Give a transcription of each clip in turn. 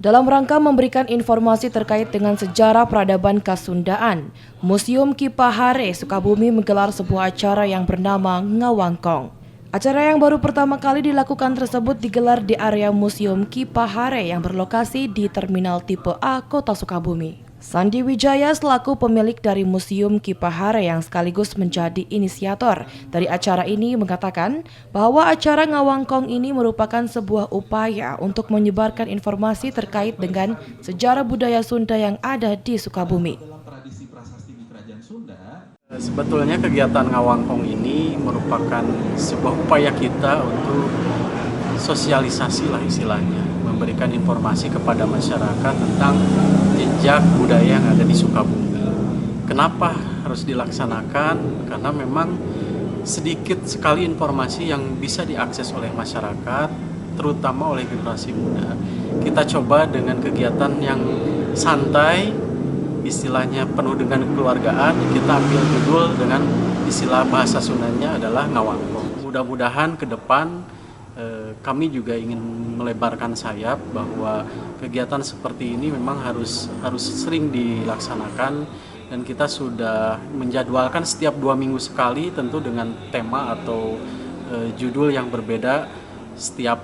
Dalam rangka memberikan informasi terkait dengan sejarah peradaban Kasundaan, Museum Kipahare Sukabumi menggelar sebuah acara yang bernama Ngawangkong. Acara yang baru pertama kali dilakukan tersebut digelar di area Museum Kipahare yang berlokasi di Terminal Tipe A, Kota Sukabumi. Sandi Wijaya selaku pemilik dari Museum Kipahare yang sekaligus menjadi inisiator dari acara ini mengatakan bahwa acara Ngawangkong ini merupakan sebuah upaya untuk menyebarkan informasi terkait dengan sejarah budaya Sunda yang ada di Sukabumi. Sebetulnya kegiatan Ngawangkong ini merupakan sebuah upaya kita untuk sosialisasi lah istilahnya, memberikan informasi kepada masyarakat tentang jejak budaya yang ada di Sukabumi. Kenapa harus dilaksanakan? Karena memang sedikit sekali informasi yang bisa diakses oleh masyarakat, terutama oleh generasi muda. Kita coba dengan kegiatan yang santai, istilahnya penuh dengan kekeluargaan, kita ambil judul dengan istilah bahasa Sundanya adalah Ngawangkong. Mudah-mudahan ke depan kami juga ingin melebarkan sayap bahwa kegiatan seperti ini memang harus sering dilaksanakan, dan kita sudah menjadwalkan setiap 2 minggu sekali, tentu dengan tema atau judul yang berbeda setiap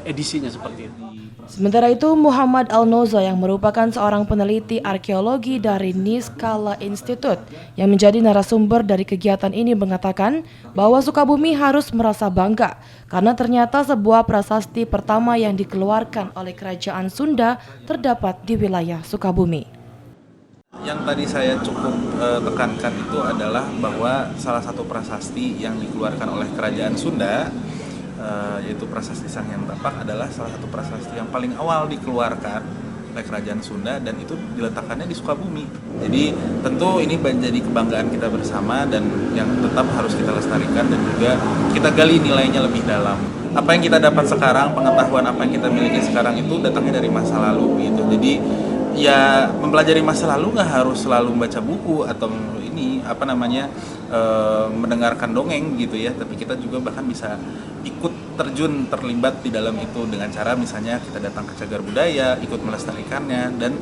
edisinya seperti itu. Sementara itu, Muhammad Al-Noza yang merupakan seorang peneliti arkeologi dari Niskala Institute yang menjadi narasumber dari kegiatan ini mengatakan bahwa Sukabumi harus merasa bangga karena ternyata sebuah prasasti pertama yang dikeluarkan oleh Kerajaan Sunda terdapat di wilayah Sukabumi. Yang tadi saya cukup tekankan itu adalah bahwa salah satu prasasti yang dikeluarkan oleh Kerajaan Sunda, yaitu prasasti Sang Hyang Tapak, adalah salah satu prasasti yang paling awal dikeluarkan oleh Kerajaan Sunda, dan itu diletakkannya di Sukabumi. Jadi tentu ini menjadi kebanggaan kita bersama dan yang tetap harus kita lestarikan dan juga kita gali nilainya lebih dalam. Apa yang kita dapat sekarang, pengetahuan apa yang kita miliki sekarang itu datangnya dari masa lalu gitu. Jadi ya mempelajari masa lalu nggak harus selalu membaca buku atau mendengarkan dongeng gitu ya, tapi kita juga bahkan bisa ikut terjun terlibat di dalam itu dengan cara misalnya kita datang ke cagar budaya, ikut melestarikannya, dan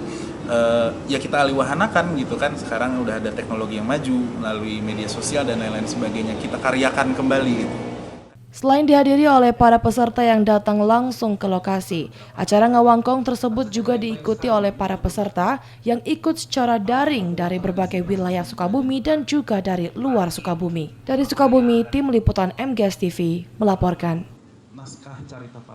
ya kita aliwahanakan gitu kan. Sekarang udah ada teknologi yang maju melalui media sosial dan lain-lain sebagainya, kita karyakan kembali gitu. Selain dihadiri oleh para peserta yang datang langsung ke lokasi, acara Ngawangkong tersebut juga diikuti oleh para peserta yang ikut secara daring dari berbagai wilayah Sukabumi dan juga dari luar Sukabumi. Dari Sukabumi, tim liputan MGS TV melaporkan.